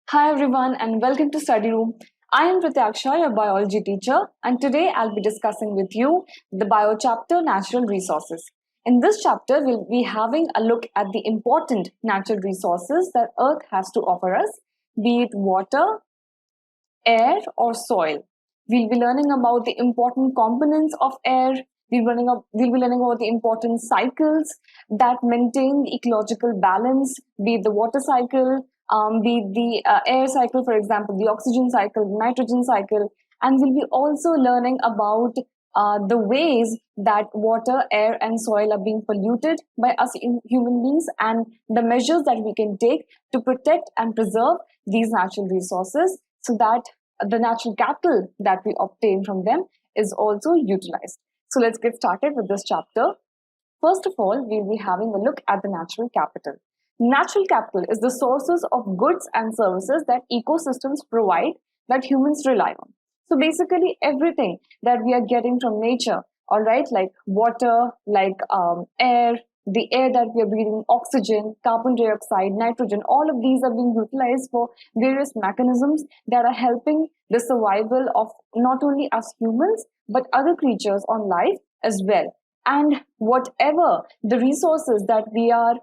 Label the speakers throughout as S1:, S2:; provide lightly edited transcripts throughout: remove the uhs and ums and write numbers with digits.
S1: Hi everyone and welcome to Study Room. I am Pratyaksha, your biology teacher, and today I'll be discussing with you the bio chapter Natural Resources. In this chapter, we'll be having a look at the important natural resources that Earth has to offer us, be it water, air, or soil. We'll be learning about the important components of air. We'll be learning about the important cycles that maintain the ecological balance, be it the water cycle, be it the air cycle, for example, the oxygen cycle, the nitrogen cycle, and we'll be also learning about the ways that water, air, and soil are being polluted by us human beings and the measures that we can take to protect and preserve these natural resources so that the natural capital that we obtain from them is also utilized. So let's get started with this chapter. First of all, we'll be having a look at the natural capital. Natural capital is the sources of goods and services that ecosystems provide that humans rely on. So basically, everything that we are getting from nature, all right, like water, like air, the air that we are breathing, oxygen, carbon dioxide, nitrogen, all of these are being utilized for various mechanisms that are helping the survival of not only us humans, but other creatures on life as well. And whatever the resources that we are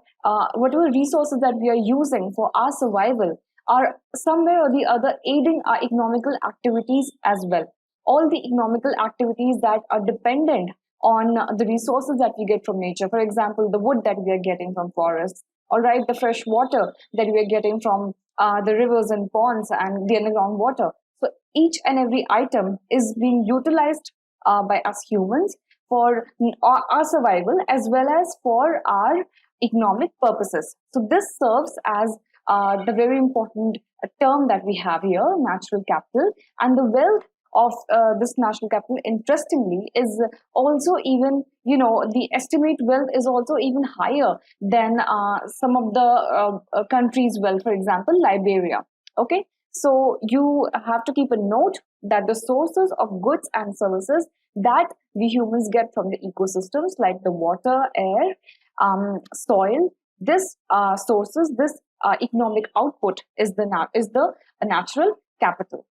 S1: whatever resources that we are using for our survival are somewhere or the other aiding our economical activities as well. All the economical activities that are dependent on the resources that we get from nature, for example, the wood that we are getting from forests, all right, the fresh water that we are getting from the rivers and ponds and the underground water. So each and every item is being utilized by us humans for our survival as well as for our economic purposes. So this serves as the very important term that we have here, natural capital, and the wealth of this natural capital, interestingly, is also even, the estimate wealth is also even higher than some of the countries' wealth, for example, Liberia. Okay, so you have to keep a note that the sources of goods and services that we humans get from the ecosystems, like the water, air, soil, this sources, this economic output is the natural capital.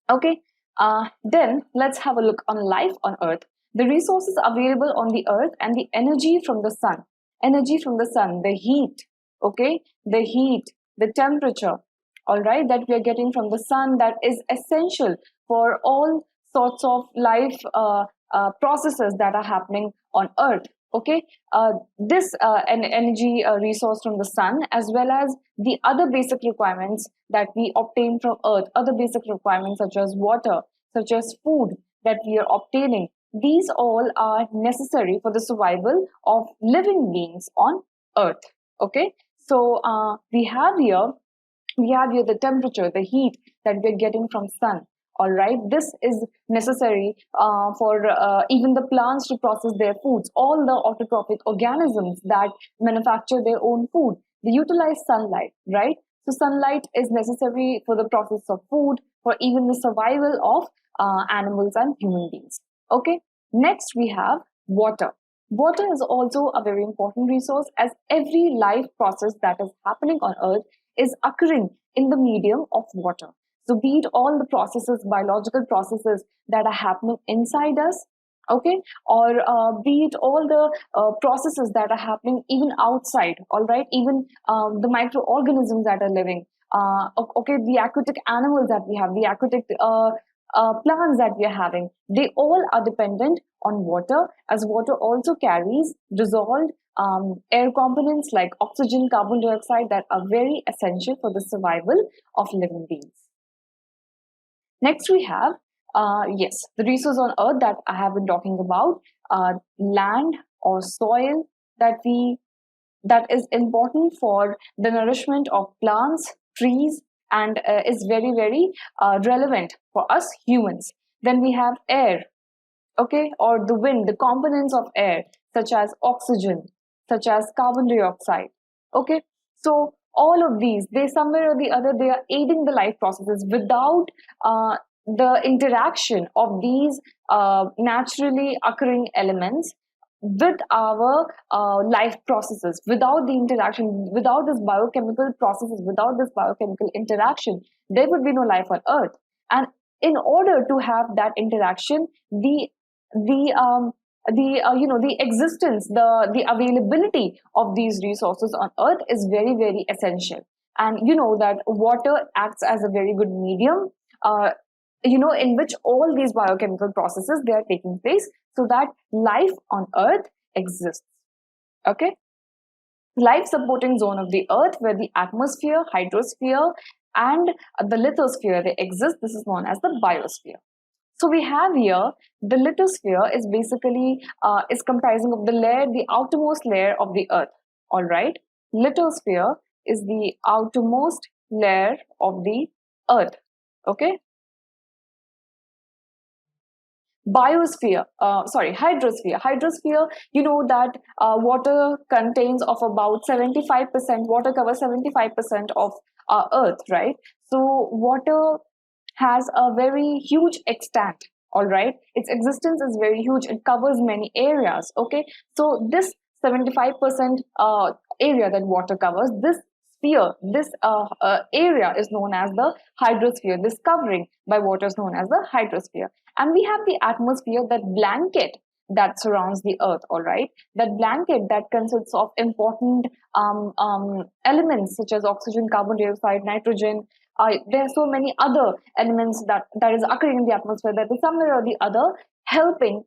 S1: Okay, then let's have a look on life on Earth. The resources available on the Earth and the energy from the sun, the heat, okay, the heat, the temperature, all right, that we are getting from the sun that is essential for all sorts of life processes that are happening on Earth. Okay, this an energy resource from the sun, as well as the other basic requirements that we obtain from Earth, other basic requirements such as water, such as food that we are obtaining. These all are necessary for the survival of living beings on Earth. Okay, so we have here the temperature, the heat that we're getting from sun. All right, this is necessary for even the plants to process their foods. All the autotrophic organisms that manufacture their own food, they utilize sunlight, right? So sunlight is necessary for the process of food, for even the survival of animals and human beings. Okay, next we have water. Water is also a very important resource, as every life process that is happening on Earth is occurring in the medium of water. So be it all the processes, biological processes that are happening inside us, okay, or be it all the processes that are happening even outside, all right, even the microorganisms that are living, okay, the aquatic animals that we have, the aquatic plants that we are having, they all are dependent on water, as water also carries dissolved air components like oxygen, carbon dioxide that are very essential for the survival of living beings. Next, we have, yes, the resource on Earth that I have been talking about, land or soil that is important for the nourishment of plants, trees, and is very, very relevant for us humans. Then we have air, okay, or the wind, the components of air, such as oxygen, such as carbon dioxide, okay. So all of these, they somewhere or the other, they are aiding the life processes. Without the interaction of these naturally occurring elements, with our life processes. Without the interaction, without this biochemical processes, without this biochemical interaction, there would be no life on Earth. And in order to have that interaction, the the existence, the availability of these resources on Earth is very, very essential. And you know that water acts as a very good medium, uh, in which all these biochemical processes, they are taking place, so that life on Earth exists. Okay, life supporting zone of the Earth, where the atmosphere, hydrosphere, and the lithosphere, they exist. This is known as the biosphere. So we have here the lithosphere is basically is comprising of the layer, the outermost layer of the Earth. All right, lithosphere is the outermost layer of the Earth. Okay, biosphere, hydrosphere, you know that water contains of about 75%, water covers 75% of our Earth, right? So water has a very huge extent. All right, its existence is very huge, it covers many areas. Okay, so this 75% area that water covers, this sphere, this area is known as the hydrosphere. This covering by water is known as the hydrosphere. And we have the atmosphere, that blanket that surrounds the Earth. All right, that blanket that consists of important elements such as oxygen, carbon dioxide, nitrogen. There are so many other elements that is occurring in the atmosphere, that is somewhere or the other helping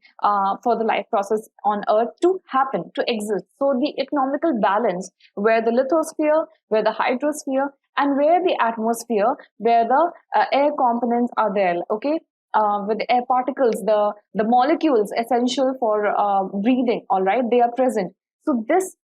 S1: for the life process on Earth to happen, to exist. So the economical balance, where the lithosphere, where the hydrosphere, and where the atmosphere, where the air components are there. Okay, with the air particles, the molecules essential for breathing. All right, they are present. So this,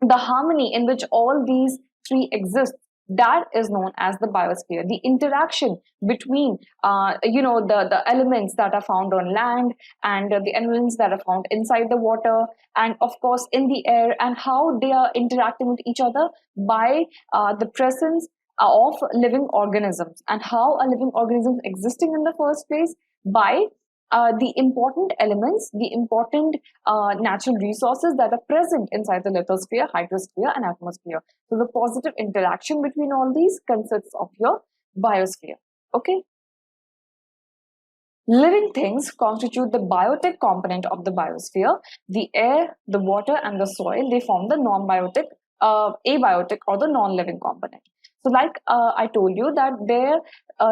S1: the harmony in which all these three exist, that is known as the biosphere. The interaction between the elements that are found on land, and the elements that are found inside the water, and of course in the air, and how they are interacting with each other by the presence of living organisms, and how a living organism existing in the first place by the important elements, the important natural resources that are present inside the lithosphere, hydrosphere, and atmosphere. So the positive interaction between all these consists of your biosphere. Okay. Living things constitute the biotic component of the biosphere. The air, the water, and the soil, they form the non-biotic, abiotic, or the non-living component. So, like I told you, that there,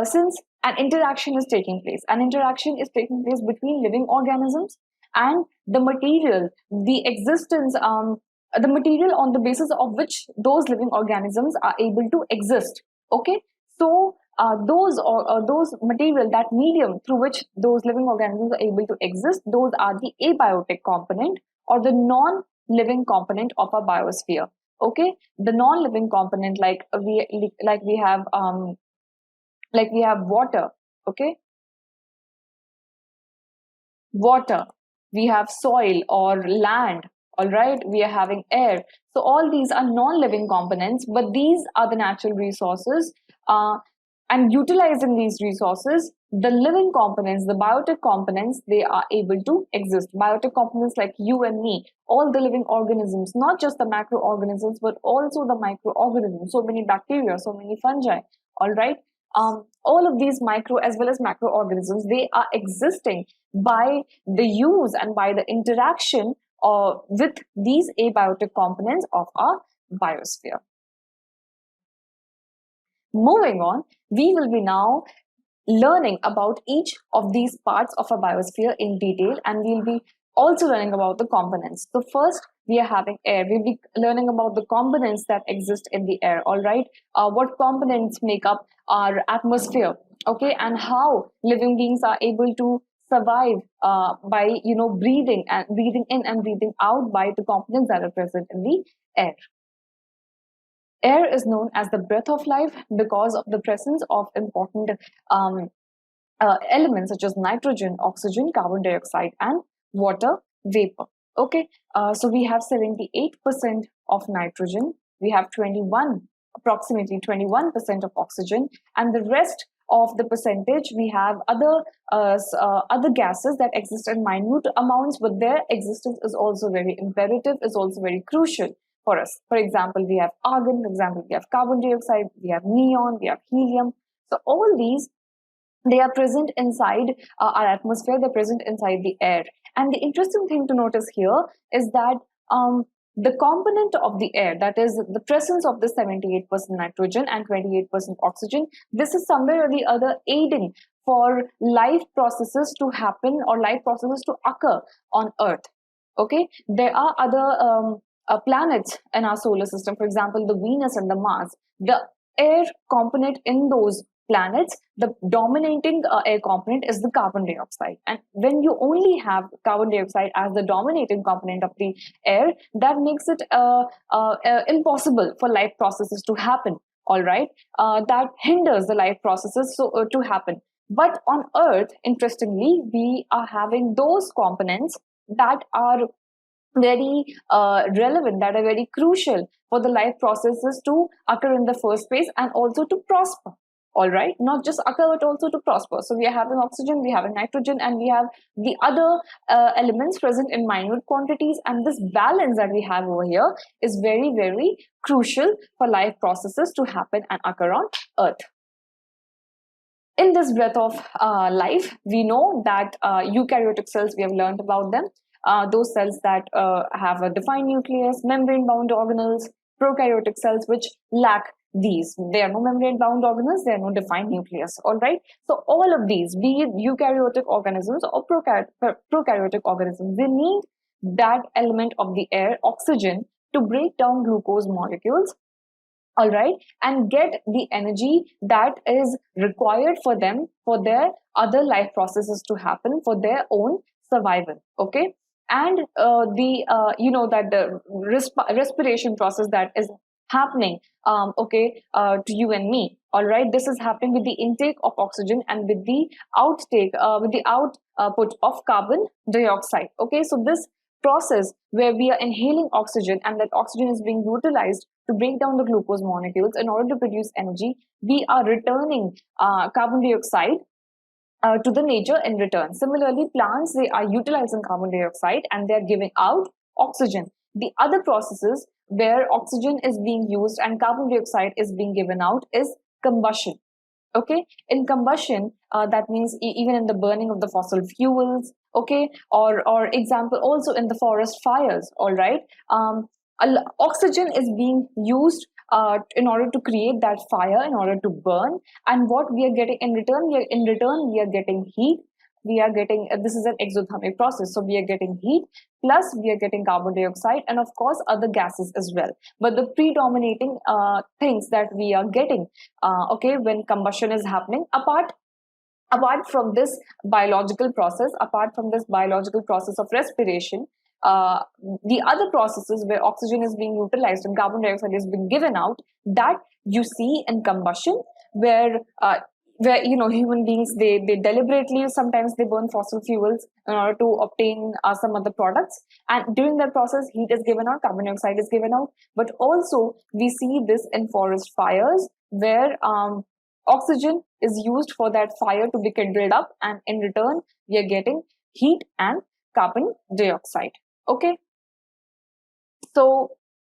S1: since an interaction is taking place, an interaction is taking place between living organisms and the material, the existence, the material on the basis of which those living organisms are able to exist. Okay, so those material, that medium through which those living organisms are able to exist, those are the abiotic component, or the non-living component of a biosphere. Okay, the non-living component, like we have water. Okay, water, we have soil or land. All right, we are having air. So all these are non-living components, but these are the natural resources. And utilizing these resources, the living components, the biotic components, they are able to exist. Biotic components like you and me, all the living organisms, not just the macroorganisms, but also the microorganisms, so many bacteria, so many fungi. All right, all of these micro as well as macroorganisms, they are existing by the use and by the interaction with these abiotic components of our biosphere. Moving on, we will be now learning about each of these parts of a biosphere in detail, and we'll be also learning about the components. So first, we are having air. We'll be learning about the components that exist in the air. All right, what components make up our atmosphere? Okay, and how living beings are able to survive by breathing in and breathing out by the components that are present in the air. Air is known as the breath of life because of the presence of important um, elements such as nitrogen, oxygen, carbon dioxide, and water vapor. Okay, so we have 78% of nitrogen, we have approximately 21% of oxygen, and the rest of the percentage, we have other gases that exist in minute amounts, but their existence is also very imperative, is also very crucial for us. For example, we have argon, for example, we have carbon dioxide, we have neon, we have helium. So all these, they are present inside our atmosphere, they're present inside the air. And the interesting thing to notice here is that the component of the air, that is the presence of the 78% nitrogen and 28% oxygen, this is somewhere or the other aiding for life processes to happen or life processes to occur on Earth. Okay, there are other planets in our solar system, for example, the Venus and the Mars. The air component in those planets, the dominating air component is the carbon dioxide. And when you only have carbon dioxide as the dominating component of the air, that makes it impossible for life processes to happen. All right, that hinders the life processes to happen. But on Earth, interestingly, we are having those components that are very relevant, that are very crucial for the life processes to occur in the first place and also to prosper. All right, not just occur but also to prosper. So we are having oxygen, we have nitrogen, and we have the other elements present in minute quantities, and this balance that we have over here is very, very crucial for life processes to happen and occur on Earth. In this breath of life, we know that eukaryotic cells, we have learned about them. Those cells that have a defined nucleus, membrane-bound organelles, prokaryotic cells which lack these. There are no membrane-bound organelles, there are no defined nucleus, all right? So all of these, be it eukaryotic organisms or prokaryotic organisms, they need that element of the air, oxygen, to break down glucose molecules, all right, and get the energy that is required for them, for their other life processes to happen, for their own survival, okay? And you know that the respiration process that is happening, to you and me, all right, this is happening with the intake of oxygen and with the output of carbon dioxide, okay? So this process where we are inhaling oxygen and that oxygen is being utilized to break down the glucose molecules in order to produce energy, we are returning carbon dioxide to the nature in return. Similarly, plants, they are utilizing carbon dioxide and they are giving out oxygen. The other processes where oxygen is being used and carbon dioxide is being given out is combustion. Okay, in combustion, that means even in the burning of the fossil fuels, okay, or example also in the forest fires, all right, oxygen is being used in order to create that fire, in order to burn, and what we are getting in return, we are getting heat. We are getting, this is an exothermic process, so we are getting heat, plus we are getting carbon dioxide, and of course other gases as well. But the predominating things that we are getting, okay, when combustion is happening, apart from this biological process, of respiration, the other processes where oxygen is being utilized and carbon dioxide is being given out, that you see in combustion, where you know, human beings, they deliberately, sometimes they burn fossil fuels in order to obtain some other products, and during that process heat is given out, carbon dioxide is given out. But also we see this in forest fires, where oxygen is used for that fire to be kindled up, and in return we are getting heat and carbon dioxide, okay? So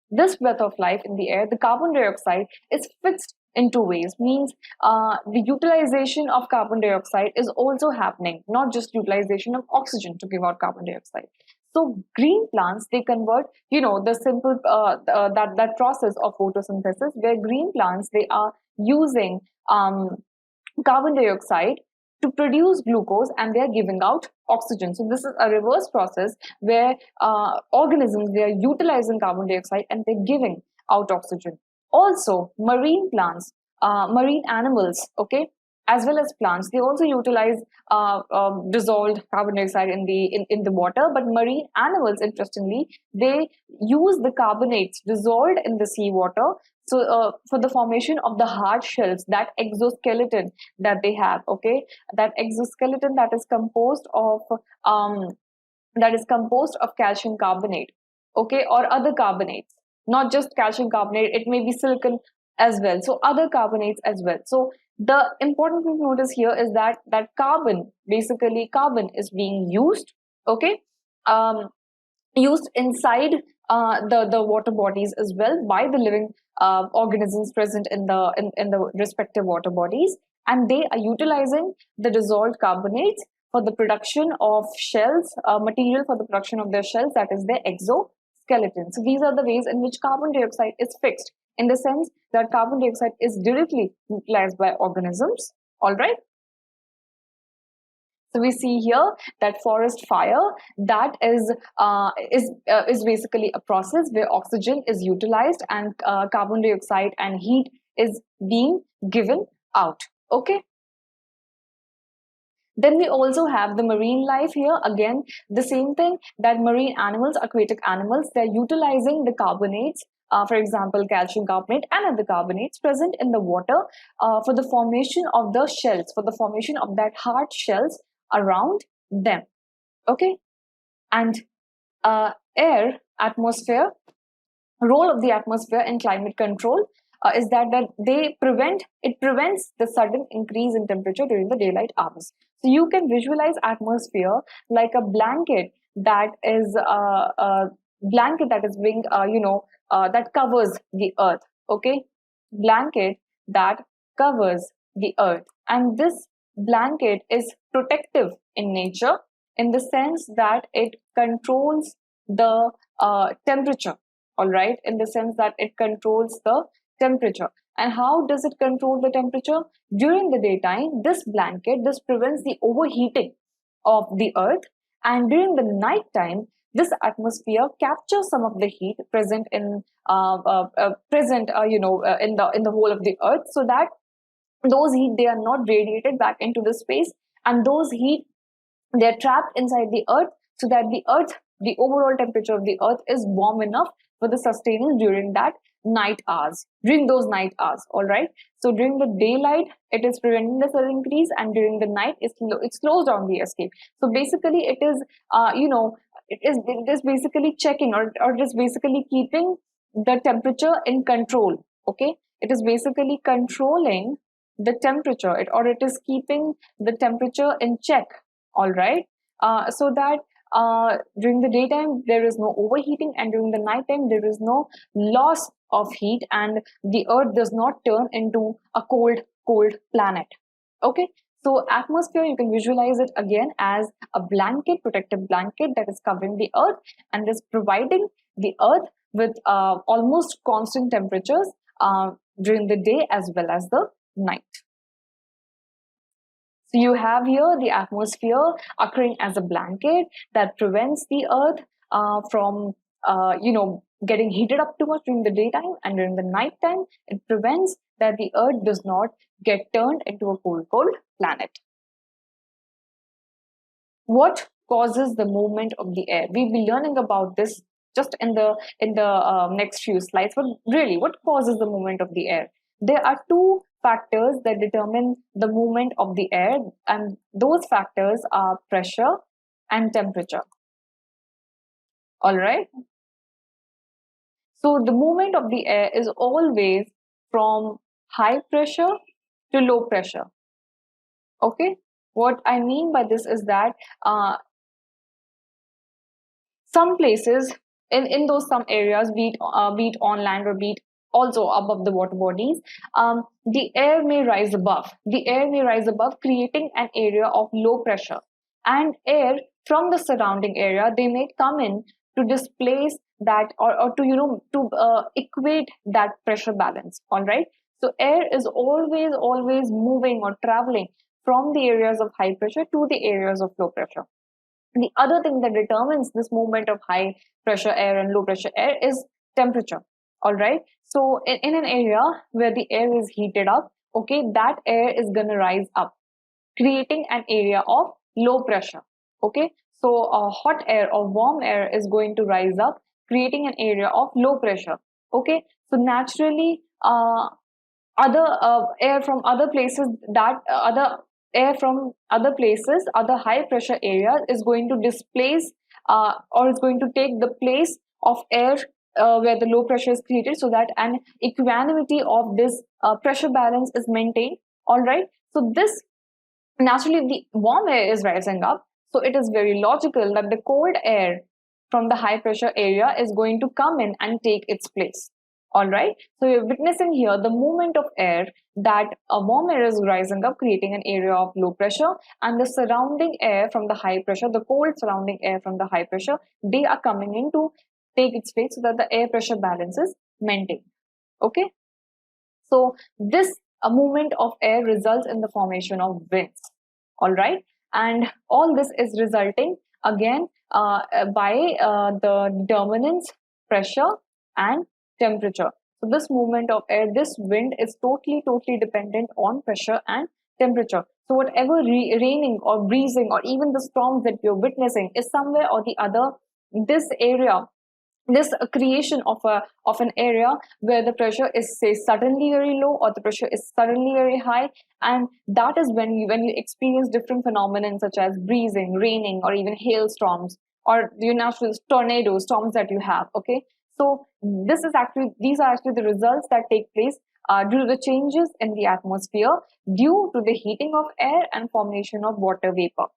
S1: this breath of life in the air, the carbon dioxide is fixed in two ways, means the utilization of carbon dioxide is also happening, not just utilization of oxygen to give out carbon dioxide. So green plants, they convert, you know, the simple that process of photosynthesis, where green plants, they are using carbon dioxide to produce glucose, and they are giving out oxygen. So this is a reverse process where organisms, they are utilizing carbon dioxide and they're giving out oxygen. Also, marine plants, marine animals, okay, as well as plants, they also utilize dissolved carbon dioxide in the water. But marine animals, interestingly, they use the carbonates dissolved in the seawater, so for the formation of the hard shells, that exoskeleton that they have, okay, that exoskeleton that is composed of calcium carbonate, okay, or other carbonates, not just calcium carbonate, it may be silicon as well, so other carbonates as well. So The important thing to notice here is that carbon, basically carbon is being used, okay, um, used inside the water bodies as well by the living organisms present in the respective water bodies, and they are utilizing the dissolved carbonates for the production of shells, material for the production of their shells, that is their exoskeleton. So these are the ways in which carbon dioxide is fixed, in the sense that carbon dioxide is directly utilized by organisms. All right. So we see here that forest fire, that is basically a process where oxygen is utilized and carbon dioxide and heat is being given out. Okay. Then we also have the marine life here. Again, the same thing, that marine animals, aquatic animals, they're utilizing the carbonates, for example, calcium carbonate and other carbonates present in the water for the formation of the shells, for the formation of that hard shells around them. Okay. And air, atmosphere, role of the atmosphere in climate control is that it prevents the sudden increase in temperature during the daylight hours. So you can visualize atmosphere like a blanket that is a blanket that is being that covers the earth. Okay, blanket that covers the earth, and this blanket is protective in nature, in the sense that it controls the temperature. All right, in the sense that it controls the temperature. And how does it control the temperature? During the daytime, this blanket, this prevents the overheating of the earth, and during the night time, this atmosphere captures some of the heat present in in the whole of the earth, so that those heat, they are not radiated back into the space, and those heat, they're trapped inside the earth, so that the overall temperature of the earth is warm enough for the sustenance during that night hours, during those night hours. All right. So during the daylight, it is preventing the sudden increase, and during the night, it slows down the escape. So basically, it is, it is basically checking, or it is basically keeping the temperature in control. Okay. It is basically controlling the temperature, or it is keeping the temperature in check. All right. So that during the daytime there is no overheating, and during the nighttime there is no loss of heat, and the earth does not turn into a cold planet. Okay. So atmosphere, you can visualize it again as a blanket, protective blanket that is covering the earth and is providing the earth with almost constant temperatures during the day as well as the night. So you have here the atmosphere occurring as a blanket that prevents the earth from, getting heated up too much during the daytime, and during the nighttime, it prevents that the earth does not get turned into a cold planet. What causes the movement of the air? We'll be learning about this just in the next few slides. But really, what causes the movement of the air? There are two factors that determine the movement of the air, and those factors are pressure and temperature. All right. So the movement of the air is always from high pressure to low pressure. Okay. What I mean by this is that some places, in those some areas, be it on land or be it also above the water bodies, the air may rise above. The air may rise above, creating an area of low pressure. And air from the surrounding area, they may come in to displace that, or to equate that pressure balance. All right. So air is always moving or traveling from the areas of high pressure to the areas of low pressure. The other thing that determines this movement of high pressure air and low pressure air is temperature. All right. So in an area where the air is heated up, okay, that air is going to rise up, creating an area of low pressure. Okay. So hot air or warm air is going to rise up, creating an area of low pressure. Okay. So naturally, other air from other places, that other air from other places, other high pressure areas, is going to displace or is going to take the place of air where the low pressure is created, so that an equanimity of this pressure balance is maintained. All right. So this naturally the warm air is rising up. So it is very logical that the cold air from the high pressure area is going to come in and take its place. All right. So you're witnessing here the movement of air, that a warm air is rising up, creating an area of low pressure, and the surrounding air from the high pressure, the cold surrounding air from the high pressure, they are coming in to take its place so that the air pressure balance is maintained. Okay. So this a movement of air results in the formation of winds. All right, and all this is resulting again by the determinants pressure and temperature. So this movement of air, this wind is totally dependent on pressure and temperature. So whatever raining or breezing or even the storms that you're witnessing is somewhere or the other, this area, this creation of an area where the pressure is, say, suddenly very low or the pressure is suddenly very high, and that is when you experience different phenomena such as breezing, raining, or even hailstorms, or natural tornado storms that you have. Okay, so these are actually the results that take place due to the changes in the atmosphere due to the heating of air and formation of water vapor.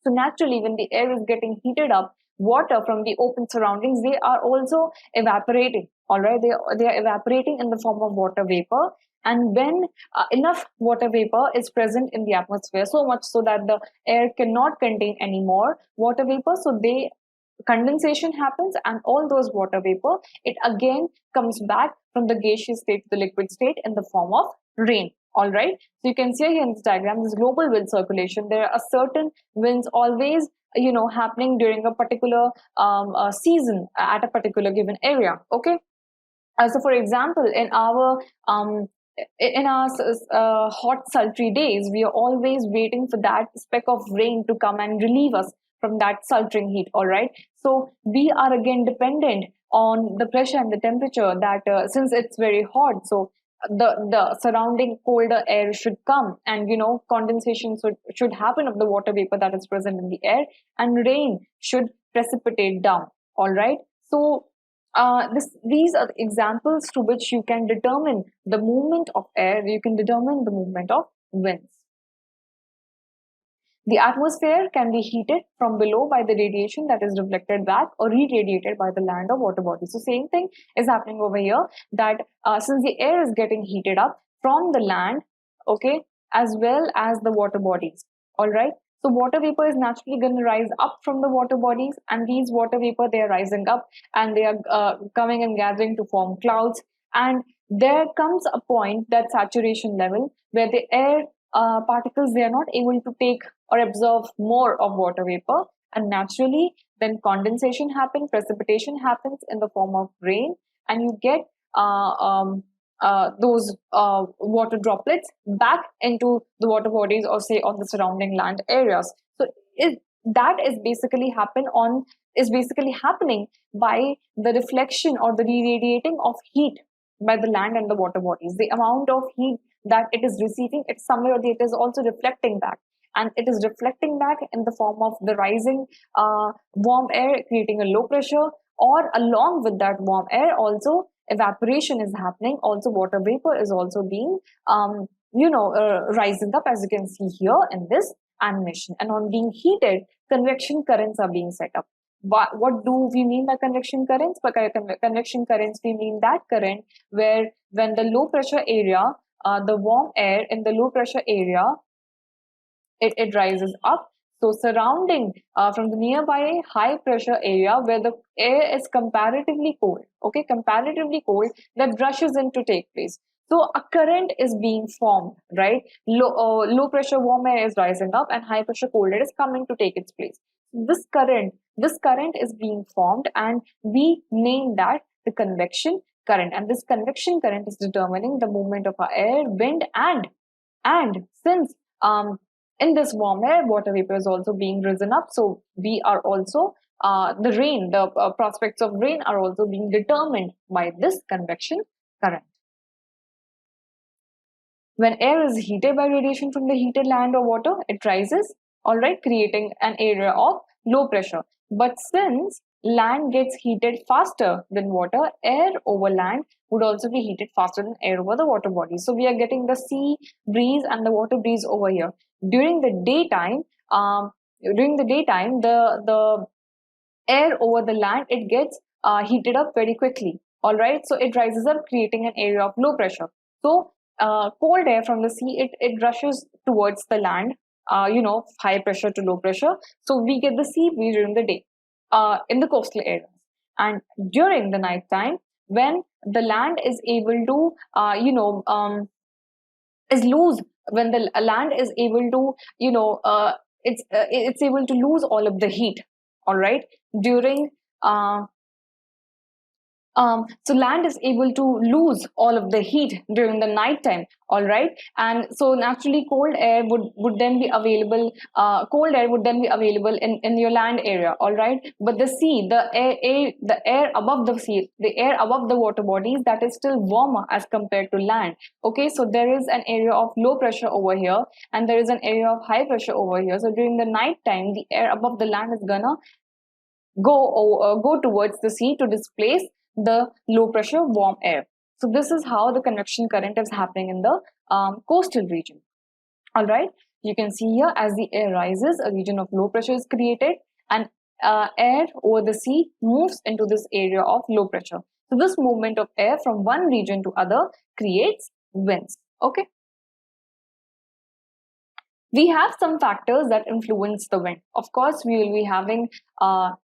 S1: So naturally, when the air is getting heated up, water from the open surroundings, they are also evaporating. All right, they are evaporating in the form of water vapor. And when enough water vapor is present in the atmosphere, so much so that the air cannot contain any more water vapor, so they condensation happens, and all those water vapor, it again comes back from the gaseous state to the liquid state in the form of rain. All right, so you can see here in this diagram, this global wind circulation, there are certain winds always happening during a particular season at a particular given area. Okay, so for example, in our hot sultry days, we are always waiting for that speck of rain to come and relieve us from that sultering heat. All right, so we are again dependent on the pressure and the temperature, that since it's very hot, so the surrounding colder air should come, and condensation should happen of the water vapor that is present in the air, and rain should precipitate down. All right, so these are examples to which you can determine the movement of air, you can determine the movement of winds. The atmosphere can be heated from below by the radiation that is reflected back or re-radiated by the land or water body. So same thing is happening over here, that since the air is getting heated up from the land, okay, as well as the water bodies. All right. So water vapor is naturally going to rise up from the water bodies, and these water vapor, they are rising up and they are coming and gathering to form clouds. And there comes a point, that saturation level, where the air particles, they are not able to take or absorb more of water vapor, and naturally then condensation happens, precipitation happens in the form of rain, and you get those water droplets back into the water bodies, or say on the surrounding land areas. So that is basically happening by the reflection or the re-radiating of heat by the land and the water bodies. The amount of heat that it is receiving, it's somewhere or it is also reflecting back, and it is reflecting back in the form of the rising warm air, creating a low pressure, or along with that warm air also evaporation is happening, also water vapor is also being rising up, as you can see here in this animation. And on being heated, convection currents are being set up. What do we mean by convection currents? By convection currents, we mean that current where when the low pressure area, the warm air in the low pressure area, it rises up. So surrounding from the nearby high pressure area where the air is comparatively cold, okay, comparatively cold, that rushes in to take place. So a current is being formed, right? Low pressure warm air is rising up and high pressure cold air is coming to take its place. This current is being formed, and we name that the convection current. And this convection current is determining the movement of our air, wind, and since in this warm air, water vapor is also being risen up. So we are also the prospects of rain are also being determined by this convection current. When air is heated by radiation from the heated land or water, it rises, all right, creating an area of low pressure. But since land gets heated faster than water, air over land would also be heated faster than air over the water body. So we are getting the sea breeze and the water breeze over here. During the daytime, the air over the land, it gets heated up very quickly. All right, so it rises up, creating an area of low pressure. So cold air from the sea, it rushes towards the land, high pressure to low pressure. So we get the sea breeze during the day in the coastal areas. And during the night time, when the land is able to, is loose, when the land is able to, it's able to lose all of the heat. All right, during uh, so land is able to lose all of the heat during the night time. All right, and so naturally would then be available. Cold air would then be available in your land area. All right, but the sea, the air above the sea, the air above the water bodies, that is still warmer as compared to land. Okay, so there is an area of low pressure over here, and there is an area of high pressure over here. So during the night time, the air above the land is gonna go towards the sea to displace the low pressure warm air. So this is how the convection current is happening in the coastal region. All right, you can see here, as the air rises, a region of low pressure is created, and air over the sea moves into this area of low pressure. So this movement of air from one region to other creates winds. Okay. We have some factors that influence the wind. Of course, we will be having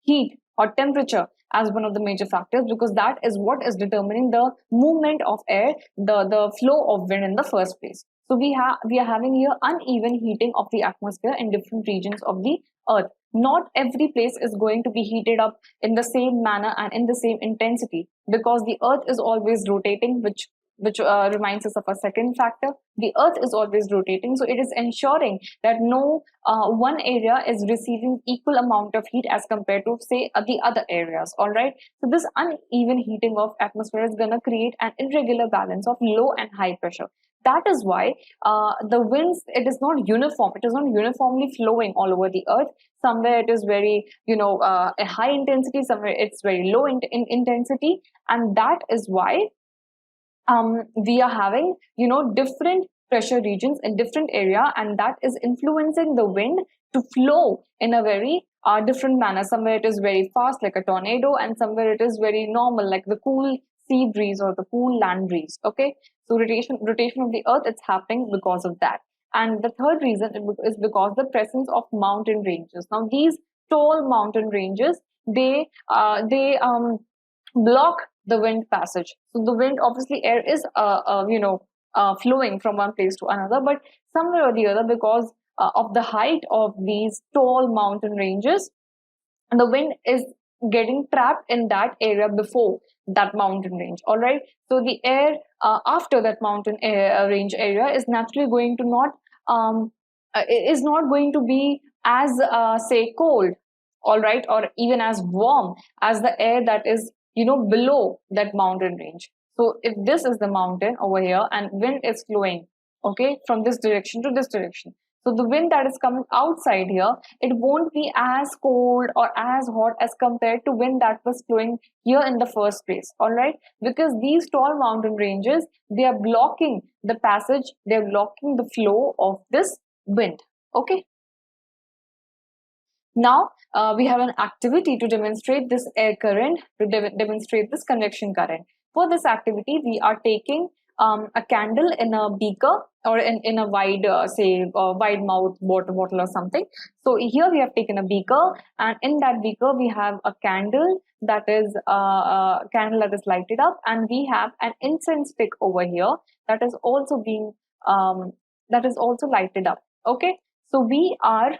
S1: heat or temperature as one of the major factors, because that is what is determining the movement of air, the flow of wind in the first place. So we are having here uneven heating of the atmosphere in different regions of the earth. Not every place is going to be heated up in the same manner and in the same intensity, because the earth is always rotating, which reminds us of a second factor. The earth is always rotating, so it is ensuring that no one area is receiving equal amount of heat as compared to, say, the other areas. All right, so this uneven heating of atmosphere is going to create an irregular balance of low and high pressure. That is why the winds, it is not uniform, it is not uniformly flowing all over the earth. Somewhere it is very, a high intensity, somewhere it's very low in intensity, and that is why we are having, different pressure regions in different area, and that is influencing the wind to flow in a very different manner. Somewhere it is very fast like a tornado, and somewhere it is very normal like the cool sea breeze or the cool land breeze. Okay, so rotation of the earth, it's happening because of that. And the third reason is because the presence of mountain ranges. Now these tall mountain ranges, they block the wind passage. So the wind, obviously air is flowing from one place to another, but somewhere or the other, because of the height of these tall mountain ranges, the wind is getting trapped in that area before that mountain range. All right, so the air after that mountain range area is naturally going to not is not going to be as say cold, all right, or even as warm as the air that is below that mountain range. So if this is the mountain over here and wind is flowing, okay, from this direction to this direction, so the wind that is coming outside here, it won't be as cold or as hot as compared to wind that was flowing here in the first place. All right, because these tall mountain ranges, they are blocking the passage, they're blocking the flow of this wind. Okay, now we have an activity to demonstrate this air current, to demonstrate this convection current. For this activity, we are taking a candle in a beaker, or in a wide, wide mouth water bottle or something. So here we have taken a beaker, and in that beaker we have a candle that is lighted up, and we have an incense stick over here that is also being lighted up. Okay, so we are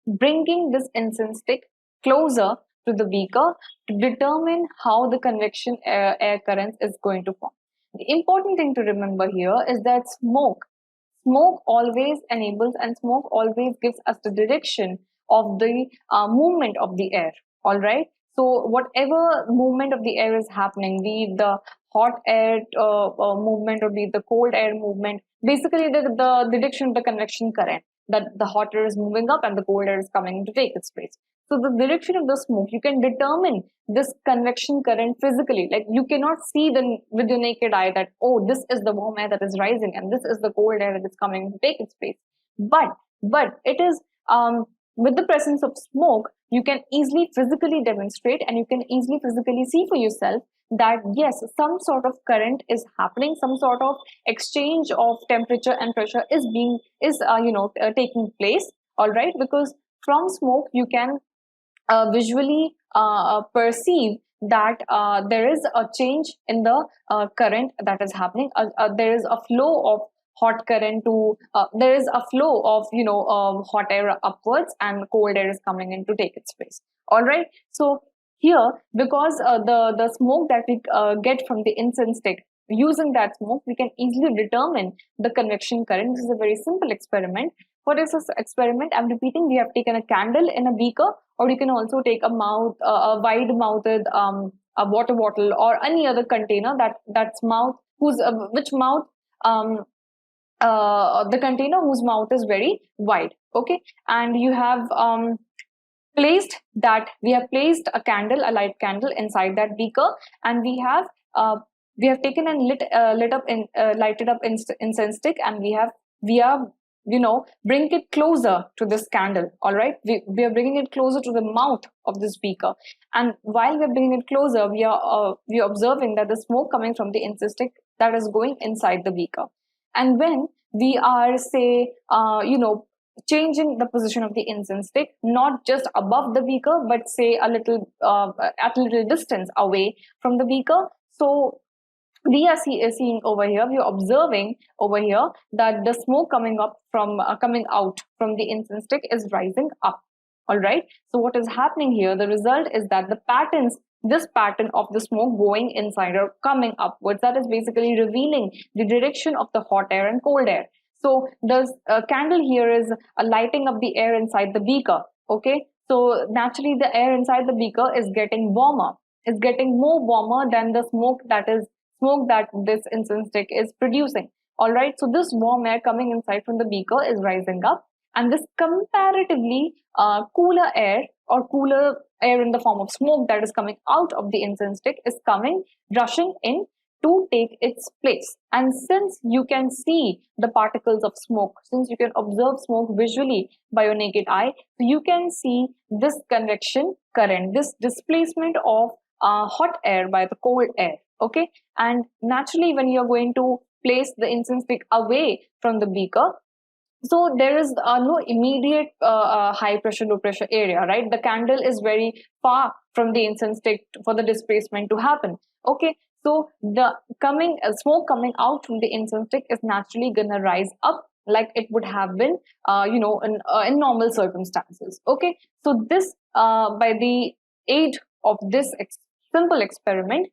S1: bringing this incense stick closer to the beaker to determine how the convection air currents is going to form. The important thing to remember here is that smoke always enables, and smoke always gives us the direction of the movement of the air. All right, so whatever movement of the air is happening, be it the hot air movement or be it the cold air movement, basically the direction of the convection current, that the hot air is moving up and the cold air is coming to take its place. So the direction of the smoke, you can determine this convection current physically. Like you cannot see with your naked eye that, oh, this is the warm air that is rising and this is the cold air that is coming to take its place. But it is with the presence of smoke, you can easily physically demonstrate and you can easily physically see for yourself that yes, some sort of current is happening, some sort of exchange of temperature and pressure is taking place. All right, because from smoke you can visually perceive that there is a change in the current that is happening. There is a flow of hot current to there is a flow of hot air upwards and cold air is coming in to take its place. All right, so here, because the smoke that we get from the incense stick, using that smoke we can easily determine the convection current. This is a very simple experiment. For this experiment, I'm repeating, we have taken a candle in a beaker, or you can also take a wide-mouthed a water bottle or any other container that's mouth whose which mouth the container whose mouth is very wide. Okay, and you have we have placed a candle, a light candle, inside that beaker, and we have taken and lighted up incense stick, and we are bring it closer to this candle. All right, we are bringing it closer to the mouth of this beaker, and while we are bringing it closer, we are observing that the smoke coming from the incense stick that is going inside the beaker. And when we are, say, changing the position of the incense stick, not just above the beaker, but say a little at a little distance away from the beaker, so we are seeing over here, we are observing over here that the smoke coming out from the incense stick is rising up. All right, so what is happening here, the result is that this pattern of the smoke going inside or coming upwards, that is basically revealing the direction of the hot air and cold air. So the candle here is lighting up the air inside the beaker. Okay, so naturally the air inside the beaker is getting warmer, is getting more warmer than the smoke that this incense stick is producing. All right, so this warm air coming inside from the beaker is rising up, and this comparatively cooler air in the form of smoke that is coming out of the incense stick is rushing in to take its place. And since you can see the particles of smoke, since you can observe smoke visually by your naked eye, so you can see this convection current, this displacement of hot air by the cold air. Okay, and naturally when you're going to place the incense stick away from the beaker, so there is no immediate high pressure, low pressure area, right? The candle is very far from the incense stick for the displacement to happen. Okay, so the smoke coming out from the incense stick is naturally gonna rise up like it would have been, in normal circumstances. Okay, so this by the aid of this simple experiment,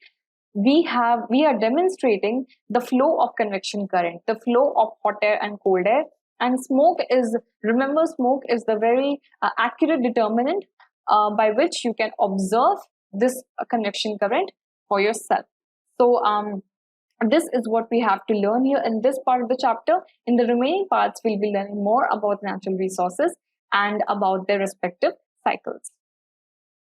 S1: we are demonstrating the flow of convection current, the flow of hot air and cold air. And smoke is the very accurate determinant by which you can observe this convection current for yourself. So this is what we have to learn here in this part of the chapter. In the remaining parts, we'll be learning more about natural resources and about their respective cycles.